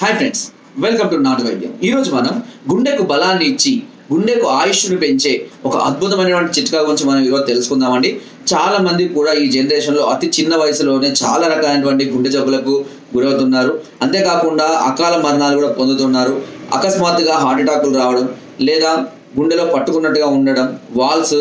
Hi friends, welcome to నాటు వైద్యం. ఈరోజు మనం గుండెకు బలాన్ని ఇచ్చి గుండెకు ఆయుష్ను పెంచే ఒక అద్భుతమైనటువంటి చిట్కా గురించి మనం ఈరోజు తెలుసుకుందామండి. చాలా మంది కూడా ఈ జనరేషన్లో అతి చిన్న వయసులోనే చాలా రకాలైనటువంటి గుండె జబ్బులకు గురవుతున్నారు. అంతేకాకుండా అకాల మరణాలు కూడా పొందుతున్నారు. అకస్మాత్తుగా హార్ట్ అటాకులు రావడం, లేదా గుండెలో పట్టుకున్నట్టుగా ఉండడం, వాల్స్,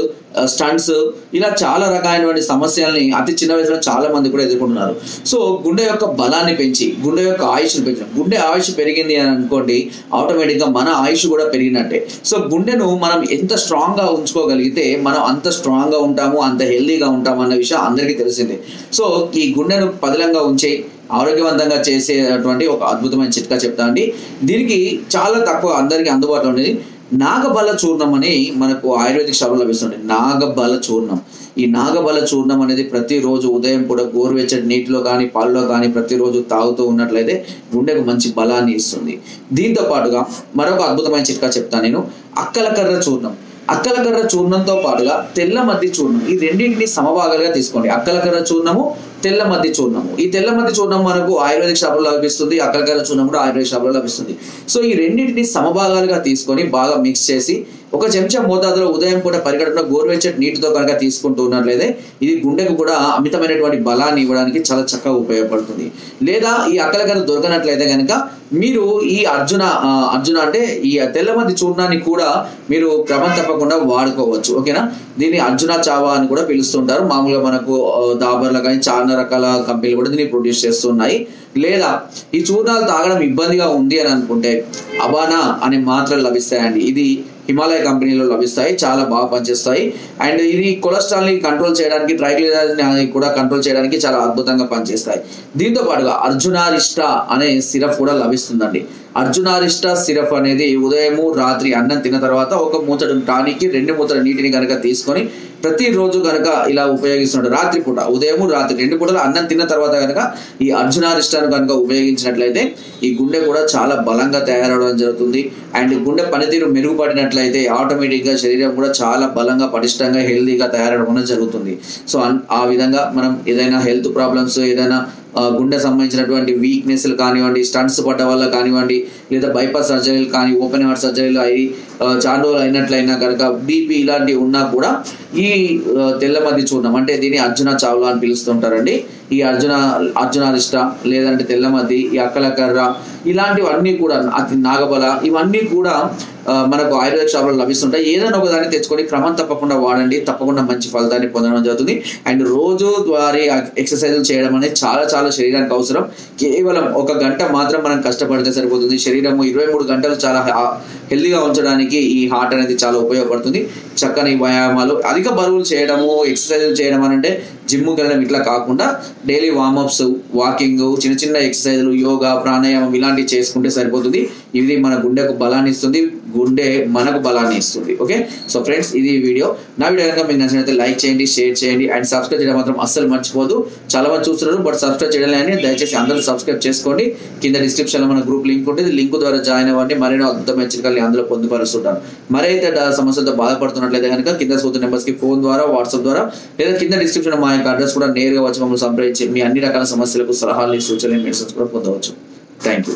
స్టంట్స్, ఇలా చాలా రకాలైనటువంటి సమస్యల్ని అతి చిన్న వయసులో చాలా మంది కూడా ఎదుర్కొంటున్నారు. సో గుండె యొక్క బలాన్ని పెంచి గుండె యొక్క ఆయుష్ను పెంచడం, గుండె ఆయుష్ పెరిగింది అని అనుకోండి, ఆటోమేటిక్గా మన ఆయుష్ కూడా పెరిగినట్టే. సో గుండెను మనం ఎంత స్ట్రాంగ్గా ఉంచుకోగలిగితే మనం అంత స్ట్రాంగ్గా ఉంటాము, అంత హెల్దీగా ఉంటాము అన్న విషయం అందరికీ తెలిసిందే. సో ఈ గుండెను పదిలంగా ఉంచే, ఆరోగ్యవంతంగా చేసేటువంటి ఒక అద్భుతమైన చిట్కా చెప్తా అండి. దీనికి చాలా తక్కువ అందరికీ అందుబాటులో ఉండేది నాగబల చూర్ణం అని మనకు ఆయుర్వేదిక్ షాపులో లభిస్తుంది. నాగబల చూర్ణం. ఈ నాగబల చూర్ణం అనేది ప్రతిరోజు ఉదయం కూడా గోరువెచ్చటి నీటిలో కానీ పాలలో కానీ ప్రతిరోజు తాగుతూ ఉన్నట్లయితే గుండెకు మంచి బలాన్ని ఇస్తుంది. దీంతో పాటుగా మరొక అద్భుతమైన చిట్కా చెప్తాను నేను. అక్కలకర్ర చూర్ణం. అక్కలకర్ర చూర్ణంతో పాటుగా తెల్ల మద్ది చూర్ణం, ఈ రెండింటిని సమభాగాలుగా తీసుకోండి. అక్కలకర్ర చూర్ణము, తెల్ల మద్ది చూర్ణము. ఈ తెల్ల మద్ది చూర్ణం మనకు ఆయుర్వేదిక్ షాపులో లభిస్తుంది, అక్కలకర్ర చూర్ణం కూడా ఆయుర్వేదిక్ షాపులో లభిస్తుంది. సో ఈ రెండింటిని సమభాగాలుగా తీసుకొని బాగా మిక్స్ చేసి ఒక చెంచా మోతాదులో ఉదయం పూట పరిగెడకుండా గోరువెచ్చటి నీటితో కనుక తీసుకుంటూ ఉన్నట్లయితే ఇది గుండెకు కూడా అమితమైనటువంటి బలాన్ని ఇవ్వడానికి చాలా చక్కగా ఉపయోగపడుతుంది. లేదా ఈ అక్కలకర్ర దొరకనట్లయితే కనుక మీరు ఈ అర్జున అంటే ఈ తెల్లమద్ది చూర్ణాన్ని కూడా మీరు క్రమం తప్పకుండా వాడుకోవచ్చు. ఓకేనా. దీన్ని అర్జున చావా అని కూడా పిలుస్తుంటారు. మామూలుగా మనకు దాబర్లో కానీ చాలా రకాల కంపెనీలు కూడా దీన్ని ప్రొడ్యూస్ చేస్తున్నాయి. లేదా ఈ చూర్ణాలు తాగడం ఇబ్బందిగా ఉంది అని అనుకుంటే అబానా అనే మాత్రలు లభిస్తాయండి. ఇది హిమాలయ కంపెనీలో లభిస్తాయి, చాలా బాగా పనిచేస్తాయి. అండ్ ఇది కొలెస్ట్రాల్ని కంట్రోల్ చేయడానికి, ట్రైగ్లిజరైడ్ని కూడా కంట్రోల్ చేయడానికి చాలా అద్భుతంగా పనిచేస్తాయి. దీంతో పాటుగా అర్జునారిష్ట అనే సిరప్ కూడా లభిస్తుందండి. అర్జునారిష్ట సిరప్ అనేది ఉదయము రాత్రి అన్నం తిన్న తర్వాత ఒక మూతడు టానిక్, 2 మూతల నీటిని కనుక తీసుకొని ప్రతిరోజు కనుక ఇలా ఉపయోగిస్తుంటారు. రాత్రిపూట, ఉదయము రాత్రి 2 పూటలు అన్నం తిన్న తర్వాత కనుక ఈ అర్జునారిష్టాన్ని కనుక ఉపయోగించినట్లయితే ఈ గుండె కూడా చాలా బలంగా తయారవడం జరుగుతుంది. అండ్ గుండె పనితీరు మెరుగుపడినట్లయితే ఆటోమేటిక్గా శరీరం కూడా చాలా బలంగా, పటిష్టంగా, హెల్దీగా తయారవడం జరుగుతుంది. సో ఆ విధంగా మనం ఏదైనా హెల్త్ ప్రాబ్లమ్స్, ఏదైనా గుండె సంబంధించినటువంటి వీక్నెస్లు కానివ్వండి, స్టంట్స్ పడ్డ వల్ల కానివ్వండి, లేదా బైపాస్ సర్జరీలు కానీ, ఓపెన్ హార్ట్ సర్జరీలు అయ్యి చాలా రోజులు అయినట్లయినా కనుక బీపీ ఇలాంటివి ఉన్నా కూడా ఈ తెల్లమద్ది చూర్ణం, అంటే దీన్ని అర్జున చావులా అని పిలుస్తుంటారండి. ఈ అర్జునారిష్ట లేదంటే తెల్లమద్ది, ఈ అక్కలకర్ర, ఇలాంటివన్నీ కూడా, నాగబల, ఇవన్నీ కూడా మనకు ఆయుర్వేద షాపులో లభిస్తుంటాయి. ఏదైనా ఒక దాన్ని తెచ్చుకొని క్రమం తప్పకుండా వాడండి, తప్పకుండా మంచి ఫలితాన్ని పొందడం జరుగుతుంది. అండ్ రోజు ద్వారా ఎక్సర్సైజులు చేయడం అనేది చాలా చాలా శరీరానికి అవసరం. కేవలం 1 గంట మాత్రం మనం కష్టపడితే సరిపోతుంది. శరీరము 23 గంటలు చాలా హెల్దీగా ఉంచడానికి ఈ హార్ట్ అనేది చాలా ఉపయోగపడుతుంది. చక్కని వ్యాయామాలు, అధిక బరువులు చేయడము, ఎక్సర్సైజులు చేయడం అని అంటే జిమ్కి వెళ్ళడం ఇట్లా కాకుండా డైలీ వార్మప్స్, వాకింగ్, చిన్న చిన్న ఎక్సర్సైజులు, యోగా, ప్రాణాయామం ఇలాంటివి చేసుకుంటే సరిపోతుంది. ఇది మన గుండెకు బలాన్ని ఇస్తుంది, గుండె మనకు బలాన్ని ఇస్తుంది. ఓకే. సో ఫ్రెండ్స్, ఇది వీడియో. నా వీడియో కనుక మీకు నచ్చినట్లయితే లైక్ చేయండి, షేర్ చేయండి అండ్ సబ్స్క్రైబ్ చేయడం మాత్రం అస్సలు మర్చిపోదు. చాలా మంది చూస్తున్నారు బట్ సబ్స్క్రైబ్ చేయడం లేని, దయచేసి అందరూ సబ్స్క్రైబ్ చేసుకోండి. కింద డిస్క్రిప్షన్లో మన గ్రూప్ లింక్ ఉంటుంది, లింక్ ద్వారా జాయిన్ అవ్వండి. మరెన్నో అద్భుతమైన చిట్కాలు అందులో పొందుపరుస్తుంటాను. మరైతే సమస్యలతో బాధపడుతున్నట్లయితే కనుక కింద సూచన నెంబర్స్కి ఫోన్ ద్వారా, వాట్సాప్ ద్వారా, లేదా కింద డిస్క్రిప్షన్ మా యొక్క అడ్రస్ కూడా నేరుగా వచ్చి మమ్మల్ని సంప్రదించి మీ అన్ని రకాల సమస్యలకు సలహాలు, సూచనలు, మెడిసిన్స్ కూడా పొందవచ్చు. Thank you.